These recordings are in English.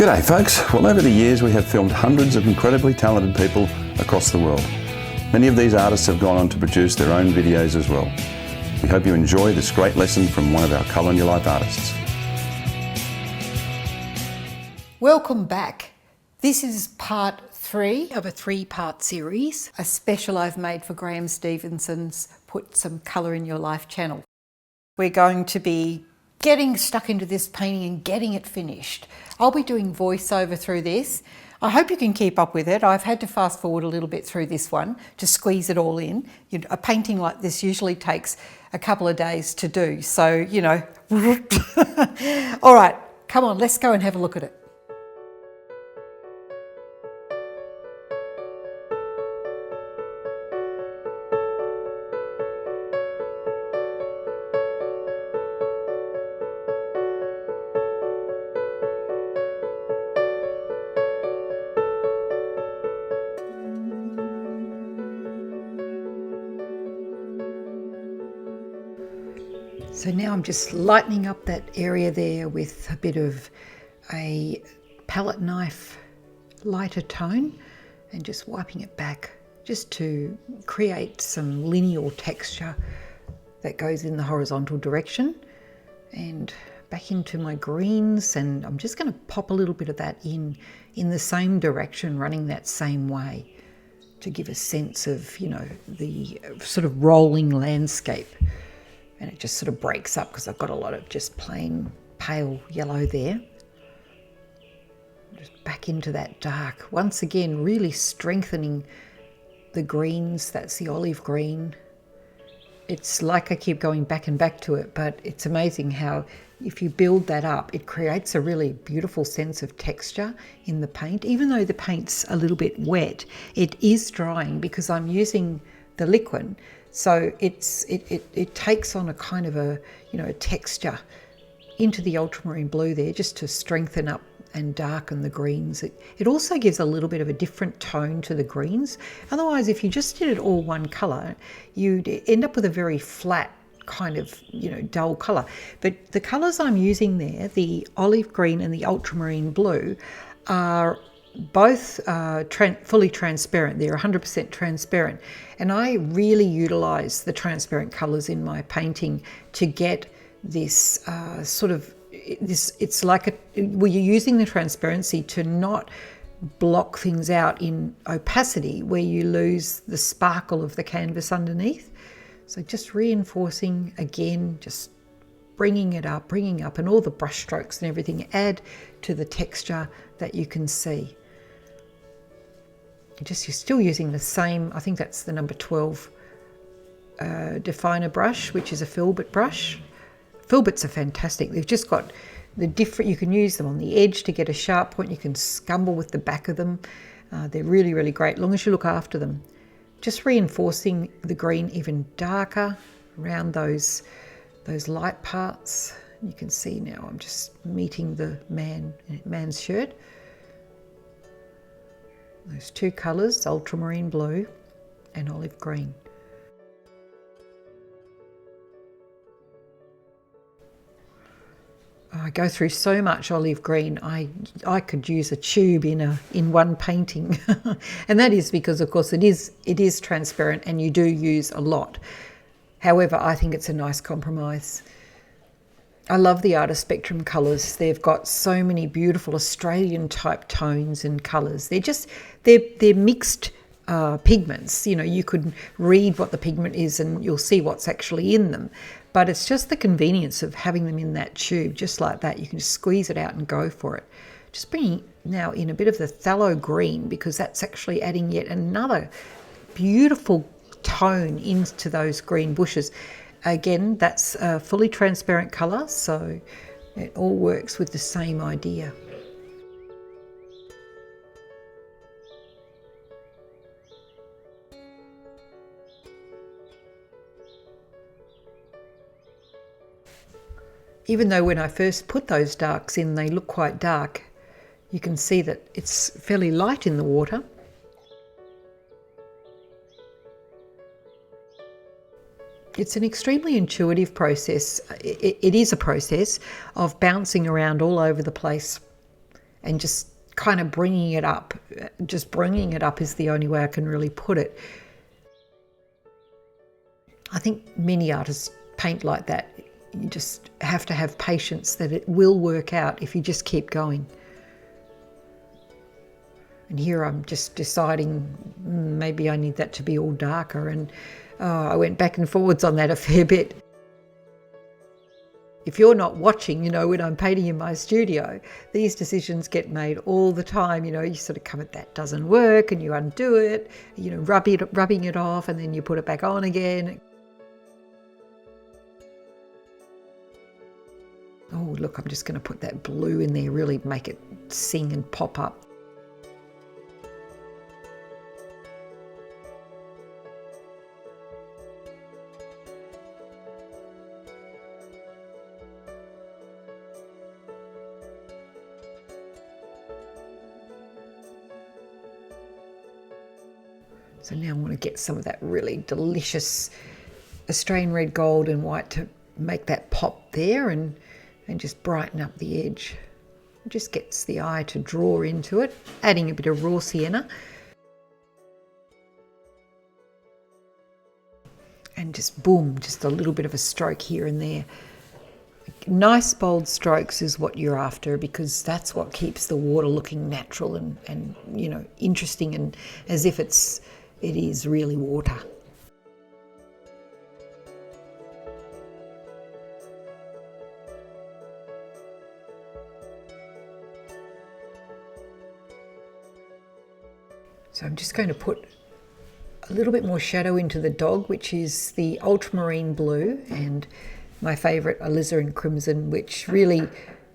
G'day folks. Well, over the years we have filmed hundreds of incredibly talented people across the world. Many of these artists have gone on to produce their own videos as well. We hope you enjoy this great lesson from one of our Colour in Your Life artists. Welcome back. This is part 3 of a 3-part series. A special I've made for Graeme Stevenson's Put Some Colour in Your Life channel. We're going to be getting stuck into this painting and getting it finished. I'll be doing voiceover through this. I hope you can keep up with it. I've had to fast forward a little bit through this one to squeeze it all in. A painting like this usually takes a couple of days to do. So, all right, come on, let's go and have a look at it. So now I'm just lightening up that area there with a bit of a palette knife lighter tone and just wiping it back just to create some lineal texture that goes in the horizontal direction. And back into my greens, and I'm just going to pop a little bit of that in the same direction, running that same way to give a sense of, the sort of rolling landscape. And it just sort of breaks up because I've got a lot of just plain pale yellow there. Just back into that dark. Once again, really strengthening the greens. That's the olive green. It's like I keep going back and back to it, but it's amazing how if you build that up, it creates a really beautiful sense of texture in the paint. Even though the paint's a little bit wet, it is drying because I'm using the liquid. So it takes on a kind of a texture into the ultramarine blue there, just to strengthen up and darken the greens. It also gives a little bit of a different tone to the greens. Otherwise, if you just did it all one colour, you'd end up with a very flat kind of dull colour. But the colours I'm using there, the olive green and the ultramarine blue, are both fully transparent. They're 100% transparent, and I really utilize the transparent colors in my painting to get this it's like you're using the transparency to not block things out in opacity where you lose the sparkle of the canvas underneath. So just reinforcing again, just bringing up, and all the brush strokes and everything add to the texture that you can see. You're still using the same, I think that's the number 12 definer brush, which is a filbert brush. Filberts are fantastic. They've just got the different, you can use them on the edge to get a sharp point. You can scumble with the back of them. They're really, really great, as long as you look after them. Just reinforcing the green even darker around those light parts. You can see now I'm just meeting the man's shirt. Those two colours, ultramarine blue and olive green. I go through so much olive green. I could use a tube in one painting, and that is because, of course, it is transparent and you do use a lot. However, I think it's a nice compromise. I love the Artist Spectrum colours. They've got so many beautiful Australian type tones and colours. They're mixed pigments. You could read what the pigment is and you'll see what's actually in them. But it's just the convenience of having them in that tube, just like that. You can just squeeze it out and go for it. Just bringing now in a bit of the phthalo green, because that's actually adding yet another beautiful tone into those green bushes. Again, that's a fully transparent colour, so it all works with the same idea. Even though when I first put those darks in, they look quite dark, you can see that it's fairly light in the water. It's an extremely intuitive process. It is a process of bouncing around all over the place and just kind of bringing it up. Just bringing it up is the only way I can really put it. I think many artists paint like that. You just have to have patience that it will work out if you just keep going. And here I'm just deciding maybe I need that to be all darker, and I went back and forwards on that a fair bit. If you're not watching, when I'm painting in my studio, these decisions get made all the time. You sort of come at that doesn't work and you undo it, rubbing it off, and then you put it back on again. Oh, look, I'm just going to put that blue in there, really make it sing and pop up. So now I want to get some of that really delicious Australian red, gold and white to make that pop there and just brighten up the edge. It just gets the eye to draw into it, adding a bit of raw sienna. And just boom, just a little bit of a stroke here and there. Nice bold strokes is what you're after, because that's what keeps the water looking natural and interesting, and as if it is really water. So I'm just going to put a little bit more shadow into the dog, which is the ultramarine blue, and my favourite alizarin crimson, which really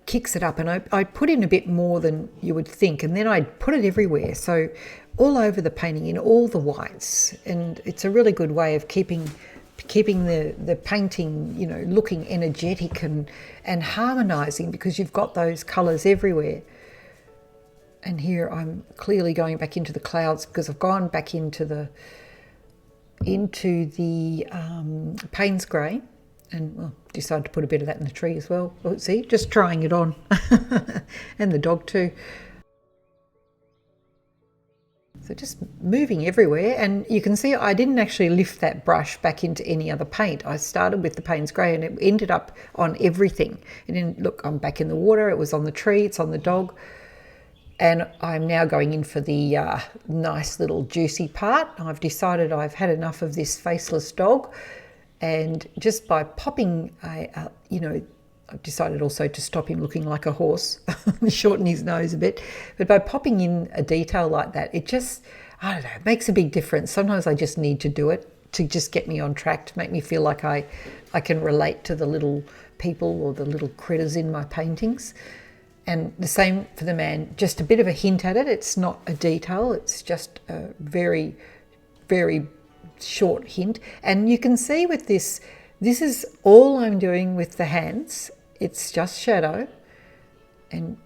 kicks it up. And I put in a bit more than you would think, and then I put it everywhere, so all over the painting, in all the whites. And it's a really good way of keeping the painting, looking energetic and harmonising, because you've got those colours everywhere. And here I'm clearly going back into the clouds, because I've gone back into the Payne's grey, and decided to put a bit of that in the tree as well. Oh, see, just trying it on. And the dog too. So just moving everywhere, and you can see I didn't actually lift that brush back into any other paint. I started with the Payne's grey and it ended up on everything. And then look, I'm back in the water, it was on the tree, it's on the dog. And I'm now going in for the nice little juicy part. I've decided I've had enough of this faceless dog, and just by popping, I've decided also to stop him looking like a horse, shorten his nose a bit. But by popping in a detail like that, it just, I don't know, it makes a big difference. Sometimes I just need to do it to just get me on track, to make me feel like I can relate to the little people or the little critters in my paintings. And the same for the man, just a bit of a hint at it. It's not a detail, it's just a very, very short hint. And you can see with this is all I'm doing with the hands. It's just shadow, and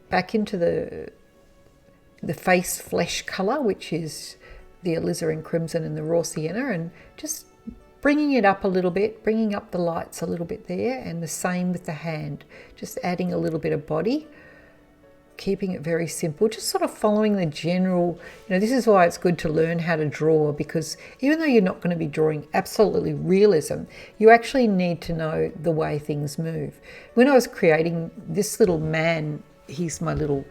back into the face flesh colour, which is the alizarin crimson and the raw sienna, and just bringing it up a little bit, bringing up the lights a little bit there, and the same with the hand, just adding a little bit of body, keeping it very simple, just sort of following the general, this is why it's good to learn how to draw, because even though you're not going to be drawing absolutely realism, you actually need to know the way things move. When I was creating this little man, he's my little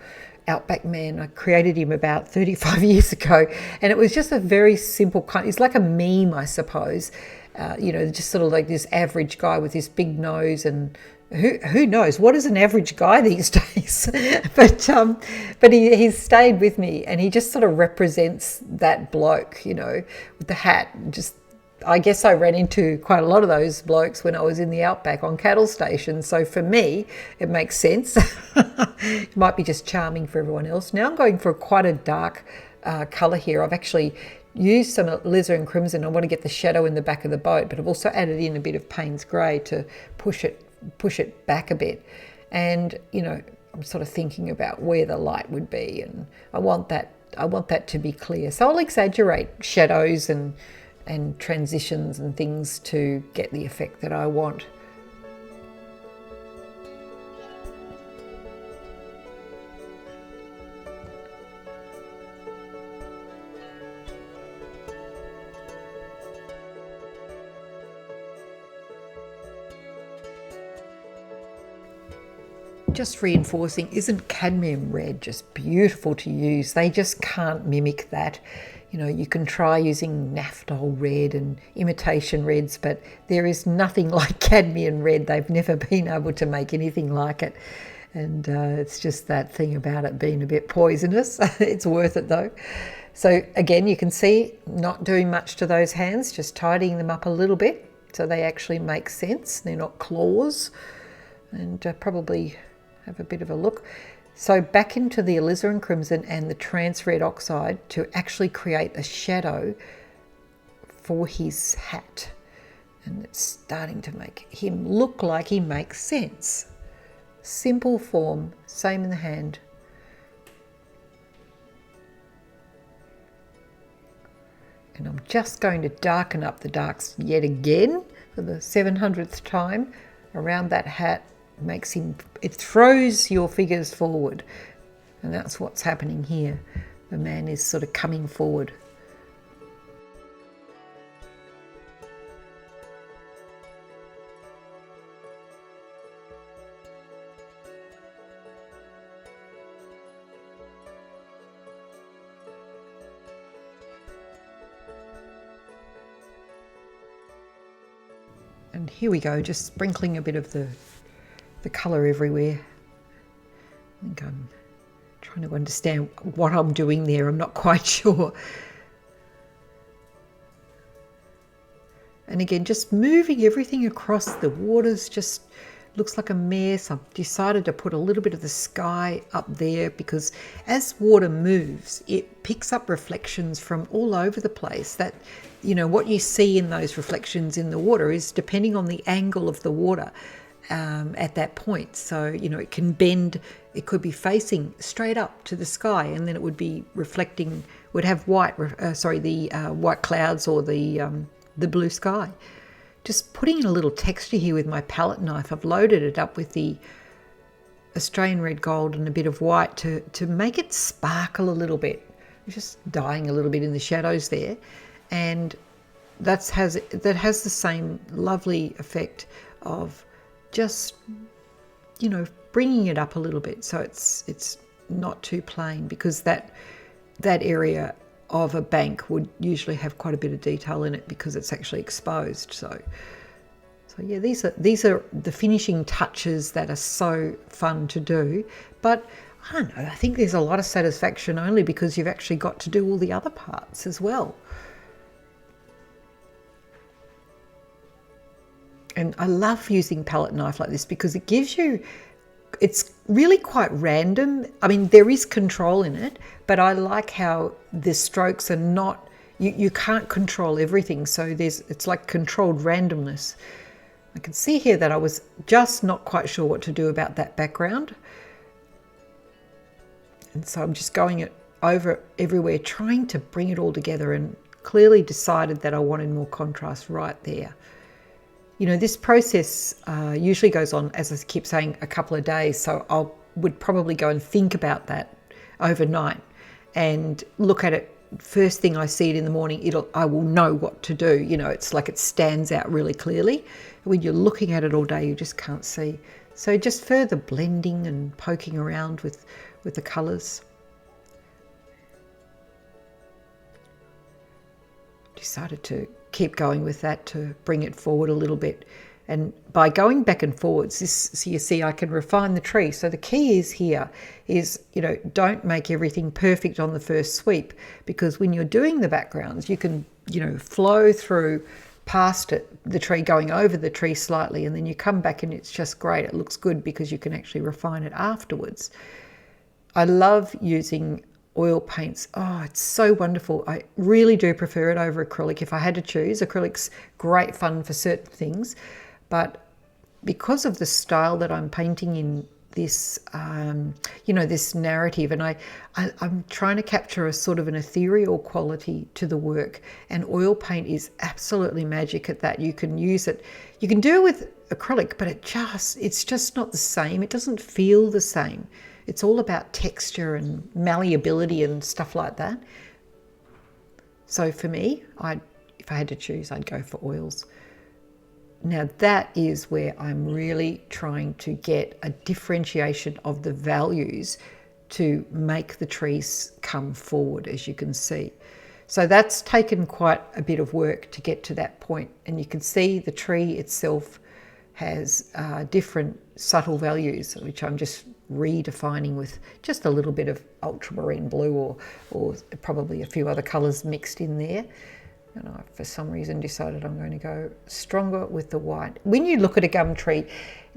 outback man, I created him about 35 years ago, and it was just a very simple kind, it's like a meme, I suppose, just sort of like this average guy with this big nose, and who knows what is an average guy these days. but he's stayed with me, and he just sort of represents that bloke, with the hat. Just, I guess I ran into quite a lot of those blokes when I was in the outback on cattle stations, so for me it makes sense. It might be just charming for everyone else. Now I'm going for quite a dark colour here. I've actually used some alizarin crimson. I want to get the shadow in the back of the boat, but I've also added in a bit of Payne's grey to push it back a bit. And I'm sort of thinking about where the light would be, and I want that to be clear. So I'll exaggerate shadows and transitions and things to get the effect that I want. just reinforcing, isn't cadmium red just beautiful to use? They just can't mimic that. You know, you can try using naphthol red and imitation reds, but there is nothing like cadmium red. They've never been able to make anything like it. And it's just that thing about it being a bit poisonous. It's worth it though. So again, you can see not doing much to those hands, just tidying them up a little bit so they actually make sense. They're not claws. And probably have a bit of a look. So back into the alizarin crimson and the trans red oxide to actually create a shadow for his hat. And it's starting to make him look like he makes sense. Simple form, same in the hand. And I'm just going to darken up the darks yet again for the 700th time around that hat. Makes him, it throws your figures forward, and that's what's happening here. The man is sort of coming forward. And here we go, just sprinkling a bit of the colour everywhere. I think I'm trying to understand what I'm doing there. I'm not quite sure. And again, just moving everything across. The waters just looks like a mess. I've decided to put a little bit of the sky up there because as water moves, it picks up reflections from all over the place. That, you know, what you see in those reflections in the water is depending on the angle of the water. At that point, so you know, it can bend, it could be facing straight up to the sky and then it would be reflecting, would have white white clouds or the blue sky. Just putting in a little texture here with my palette knife. I've loaded it up with the Australian red gold and a bit of white to make it sparkle a little bit. Just dyeing a little bit in the shadows there, and that has the same lovely effect of just, you know, bringing it up a little bit so it's not too plain, because that area of a bank would usually have quite a bit of detail in it because it's actually exposed. So yeah, these are the finishing touches that are so fun to do. But I don't know, I think there's a lot of satisfaction only because you've actually got to do all the other parts as well. And I love using palette knife like this because it gives you, it's really quite random. I mean, there is control in it, but I like how the strokes are not, you can't control everything. So it's like controlled randomness. I can see here that I was just not quite sure what to do about that background. And so I'm just going it over everywhere, trying to bring it all together, and clearly decided that I wanted more contrast right there. You know, this process usually goes on, as I keep saying, a couple of days. So I would probably go and think about that overnight and look at it. First thing I see it in the morning, I will know what to do. You know, it's like it stands out really clearly. When you're looking at it all day, you just can't see. So just further blending and poking around with the colours. Decided to keep going with that to bring it forward a little bit. And by going back and forwards, so you see I can refine the tree. So the key is here is, you know, don't make everything perfect on the first sweep, because when you're doing the backgrounds, you can, you know, flow through past it, the tree, going over the tree slightly, and then you come back and it's just great. It looks good because you can actually refine it afterwards. I love using oil paints. Oh, it's so wonderful. I really do prefer it over acrylic. If I had to choose, acrylic's great fun for certain things, but because of the style that I'm painting in this, you know, this narrative, and I'm trying to capture a sort of an ethereal quality to the work, and oil paint is absolutely magic at that. You can use it, you can do it with acrylic, but it's just not the same. It doesn't feel the same. It's all about texture and malleability and stuff like that. So for me, if I had to choose, I'd go for oils. Now that is where I'm really trying to get a differentiation of the values to make the trees come forward, as you can see. So that's taken quite a bit of work to get to that point. And you can see the tree itself has different subtle values, which I'm just redefining with just a little bit of ultramarine blue or probably a few other colours mixed in there. And I, for some reason, decided I'm going to go stronger with the white. When you look at a gum tree,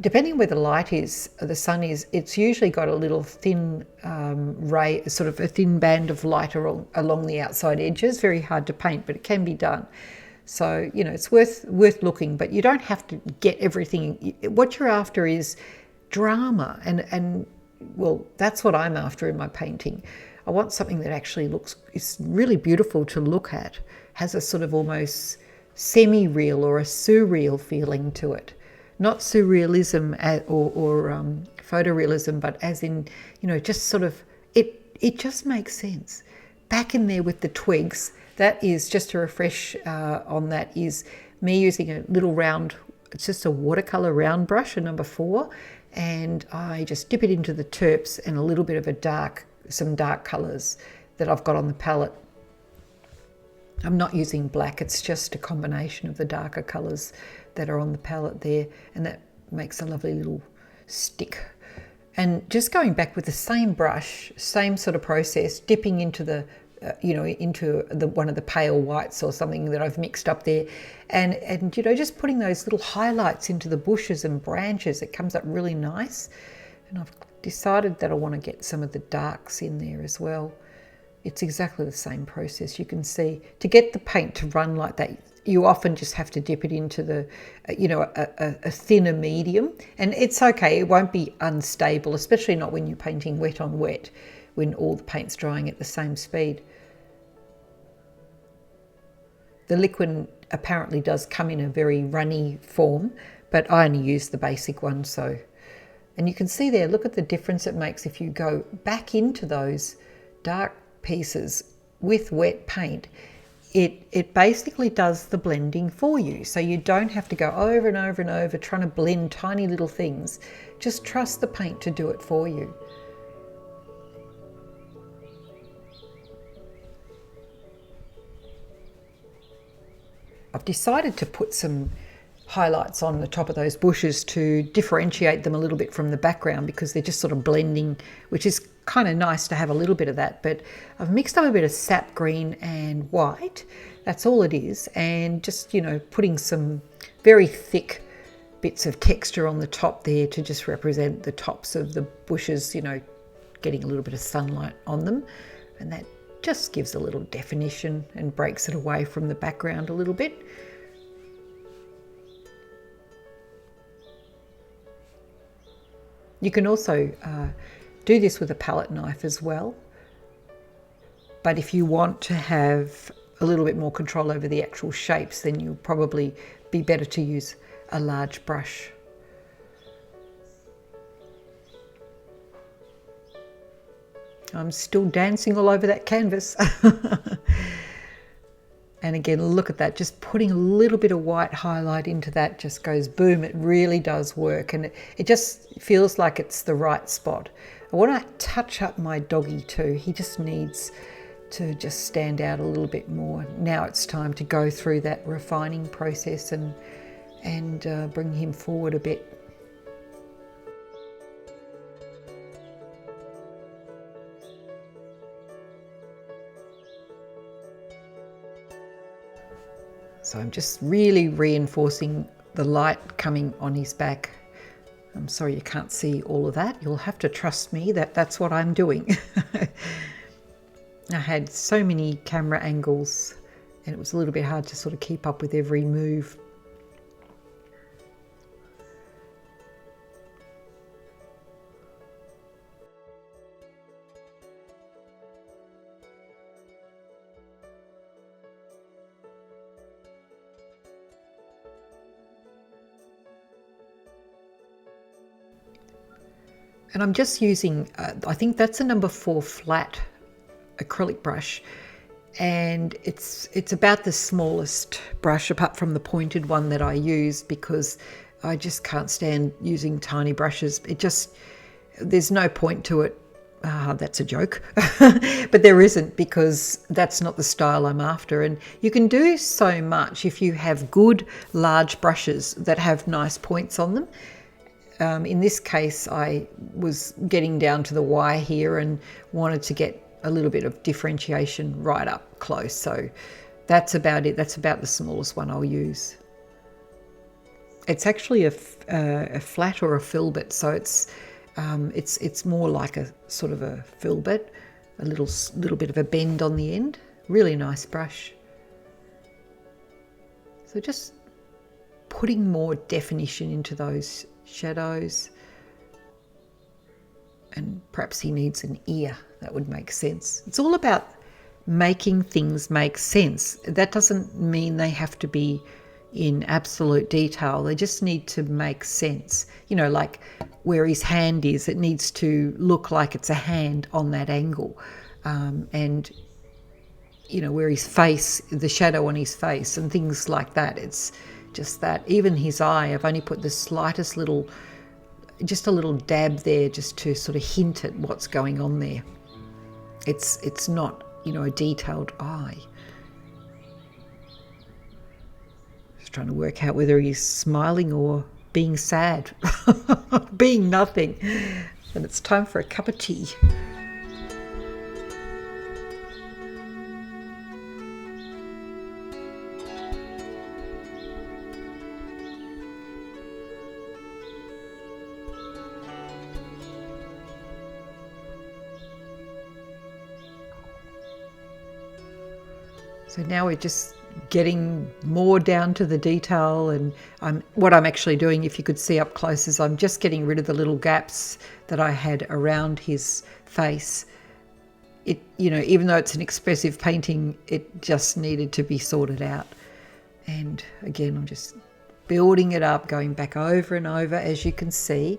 depending where the light is, the sun is, it's usually got a little thin ray, sort of a thin band of light along the outside edges. Very hard to paint, but it can be done. So, you know, it's worth looking, but you don't have to get everything. What you're after is drama, and well, that's what I'm after in my painting. I want something that actually it's really beautiful to look at, has a sort of almost semi-real or a surreal feeling to it. Not surrealism or photorealism, but as in, you know, just sort of, it just makes sense. Back in there with the twigs, that is, just to refresh on that, is me using a little round, it's just a watercolour round brush, a number 4, and I just dip it into the terps and a little bit of some dark colours that I've got on the palette. I'm not using black, it's just a combination of the darker colours that are on the palette there, and that makes a lovely little stick. And just going back with the same brush, same sort of process, dipping into the one of the pale whites or something that I've mixed up there, and you know, just putting those little highlights into the bushes and branches, it comes up really nice. And I've decided that I want to get some of the darks in there as well. It's exactly the same process. You can see, to get the paint to run like that, you often just have to dip it into the, a thinner medium. And it's okay, it won't be unstable, especially not when you're painting wet on wet, when all the paint's drying at the same speed. The liquid apparently does come in a very runny form, but I only use the basic one, so. And you can see there, look at the difference it makes if you go back into those dark pieces with wet paint. It basically does the blending for you, so you don't have to go over and over and over trying to blend tiny little things. Just trust the paint to do it for you. I've decided to put some highlights on the top of those bushes to differentiate them a little bit from the background, because they're just sort of blending, which is kind of nice to have a little bit of that. But I've mixed up a bit of sap green and white, that's all it is, and just, you know, putting some very thick bits of texture on the top there to just represent the tops of the bushes, you know, getting a little bit of sunlight on them, and that just gives a little definition and breaks it away from the background a little bit. You can also do this with a palette knife as well, but if you want to have a little bit more control over the actual shapes, then you'll probably be better to use a large brush. I'm still dancing all over that canvas. And again, look at that, just putting a little bit of white highlight into that just goes boom, it really does work, and it just feels like it's the right spot. I want to touch up my doggy too. He just needs to just stand out a little bit more. Now it's time to go through that refining process and bring him forward a bit. So I'm just really reinforcing the light coming on his back. I'm sorry you can't see all of that. You'll have to trust me that that's what I'm doing. I had so many camera angles and it was a little bit hard to sort of keep up with every move. And I'm just using, I think that's a number 4 flat acrylic brush, and it's about the smallest brush apart from the pointed one that I use, because I just can't stand using tiny brushes. There's no point to it. That's a joke. But there isn't, because that's not the style I'm after. And you can do so much if you have good large brushes that have nice points on them. In this case, I was getting down to the Y here and wanted to get a little bit of differentiation right up close. So that's about it. That's about the smallest one I'll use. It's actually a flat or a filbert, so it's more like a sort of a filbert, a little bit of a bend on the end. Really nice brush. So just putting more definition into those shadows. And perhaps he needs an ear. That would make sense. It's all about making things make sense. That doesn't mean they have to be in absolute detail. They just need to make sense. You know, like where his hand is, it needs to look like it's a hand on that angle. And, you know, where his face, the shadow on his face and things like that. It's just that. Even his eye, I've only put the slightest little, just a little dab there just to sort of hint at what's going on there. It's not, you know, a detailed eye. Just trying to work out whether he's smiling or being sad, being nothing. And it's time for a cup of tea. So now we're just getting more down to the detail, and what I'm actually doing, if you could see up close, is I'm just getting rid of the little gaps that I had around his face. It, you know, even though it's an expressive painting, it just needed to be sorted out. And again, I'm just building it up, going back over and over, as you can see.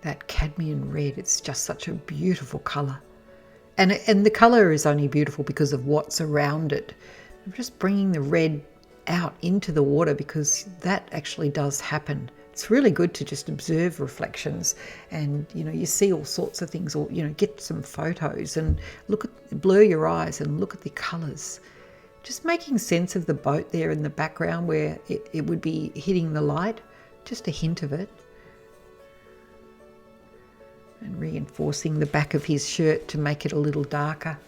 That cadmium red, it's just such a beautiful colour. And the colour is only beautiful because of what's around it. I'm just bringing the red out into the water because that actually does happen. It's really good to just observe reflections, and, you know, you see all sorts of things, or, you know, get some photos and blur your eyes and look at the colours. Just making sense of the boat there in the background where it would be hitting the light, just a hint of it. And reinforcing the back of his shirt to make it a little darker.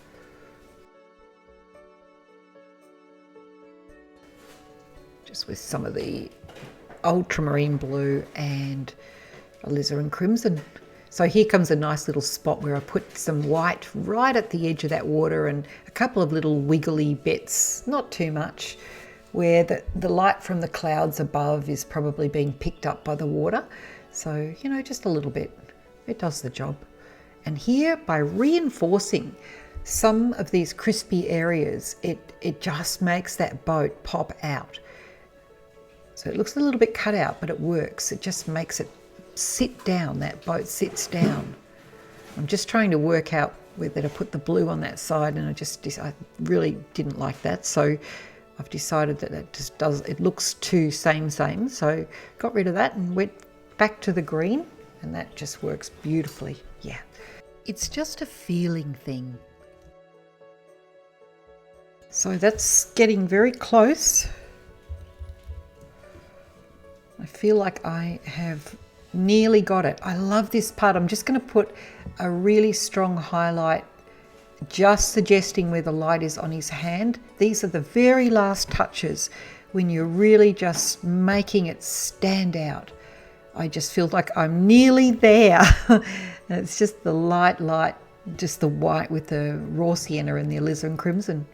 Just with some of the ultramarine blue and alizarin crimson. So here comes a nice little spot where I put some white right at the edge of that water, and a couple of little wiggly bits, not too much, where the light from the clouds above is probably being picked up by the water. So, you know, just a little bit. It does the job. And here, by reinforcing some of these crispy areas, it just makes that boat pop out. So it looks a little bit cut out, but it works. It just makes it sit down. That boat sits down. I'm just trying to work out whether to put the blue on that side, and I really didn't like that. So I've decided that it looks too same. So got rid of that and went back to the green. And that just works beautifully. Yeah. It's just a feeling thing. So that's getting very close. I feel like I have nearly got it. I love this part. I'm just going to put a really strong highlight, just suggesting where the light is on his hand. These are the very last touches when you're really just making it stand out. I just feel like I'm nearly there. And it's just the light, just the white with the raw sienna and the alizarin crimson.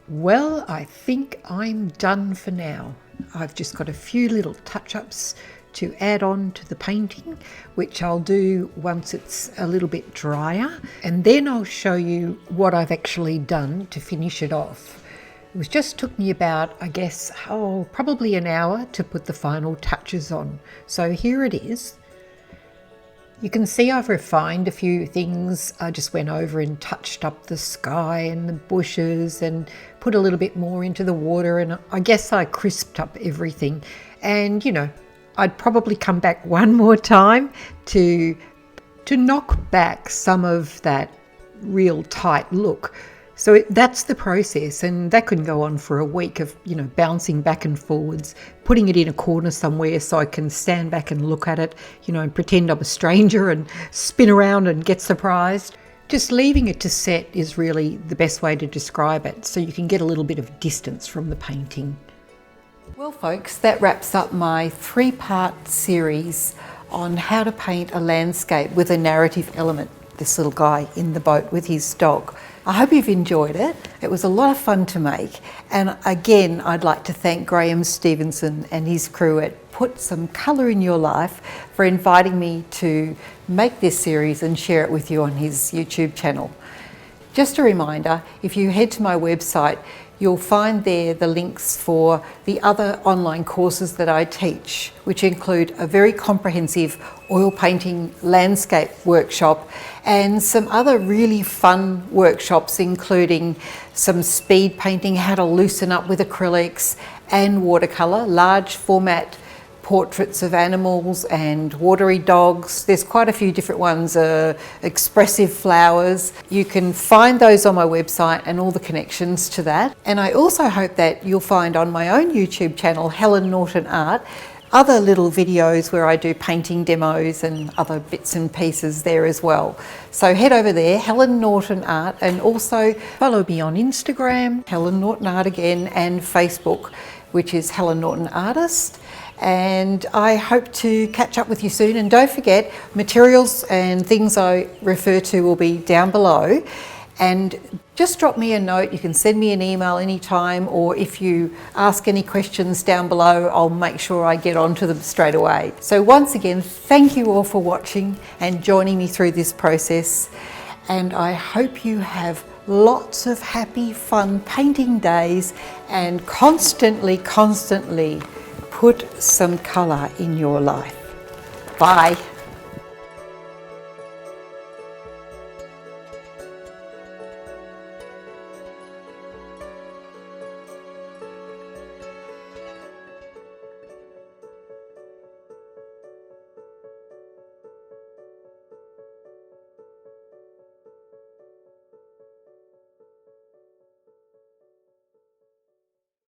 Well, I think I'm done for now. I've just got a few little touch-ups to add on to the painting, which I'll do once it's a little bit drier. And then I'll show you what I've actually done to finish it off. It just took me about, I guess, probably an hour to put the final touches on. So here it is. You can see I've refined a few things. I just went over and touched up the sky and the bushes and put a little bit more into the water, and I guess I crisped up everything. And you know, I'd probably come back one more time to knock back some of that real tight look. So that's the process, and that can go on for a week of, you know, bouncing back and forwards, putting it in a corner somewhere so I can stand back and look at it, you know, and pretend I'm a stranger and spin around and get surprised. Just leaving it to set is really the best way to describe it, so you can get a little bit of distance from the painting. Well folks, that wraps up my 3-part series on how to paint a landscape with a narrative element. This little guy in the boat with his dog. I hope you've enjoyed it. It was a lot of fun to make. And again, I'd like to thank Graeme Stevenson and his crew at Put Some Colour in Your Life for inviting me to make this series and share it with you on his YouTube channel. Just a reminder, if you head to my website, you'll find there the links for the other online courses that I teach, which include a very comprehensive oil painting landscape workshop and some other really fun workshops, including some speed painting, how to loosen up with acrylics and watercolour, large format portraits of animals and watery dogs. There's quite a few different ones, expressive flowers. You can find those on my website and all the connections to that. And I also hope that you'll find on my own YouTube channel, Helen Norton Art, other little videos where I do painting demos and other bits and pieces there as well. So head over there, Helen Norton Art, and also follow me on Instagram, Helen Norton Art again, and Facebook, which is Helen Norton Artist. And I hope to catch up with you soon. And don't forget, materials and things I refer to will be down below. And just drop me a note. You can send me an email anytime, or if you ask any questions down below, I'll make sure I get onto them straight away. So once again, thank you all for watching and joining me through this process. And I hope you have lots of happy, fun painting days, and constantly put some colour in your life. Bye.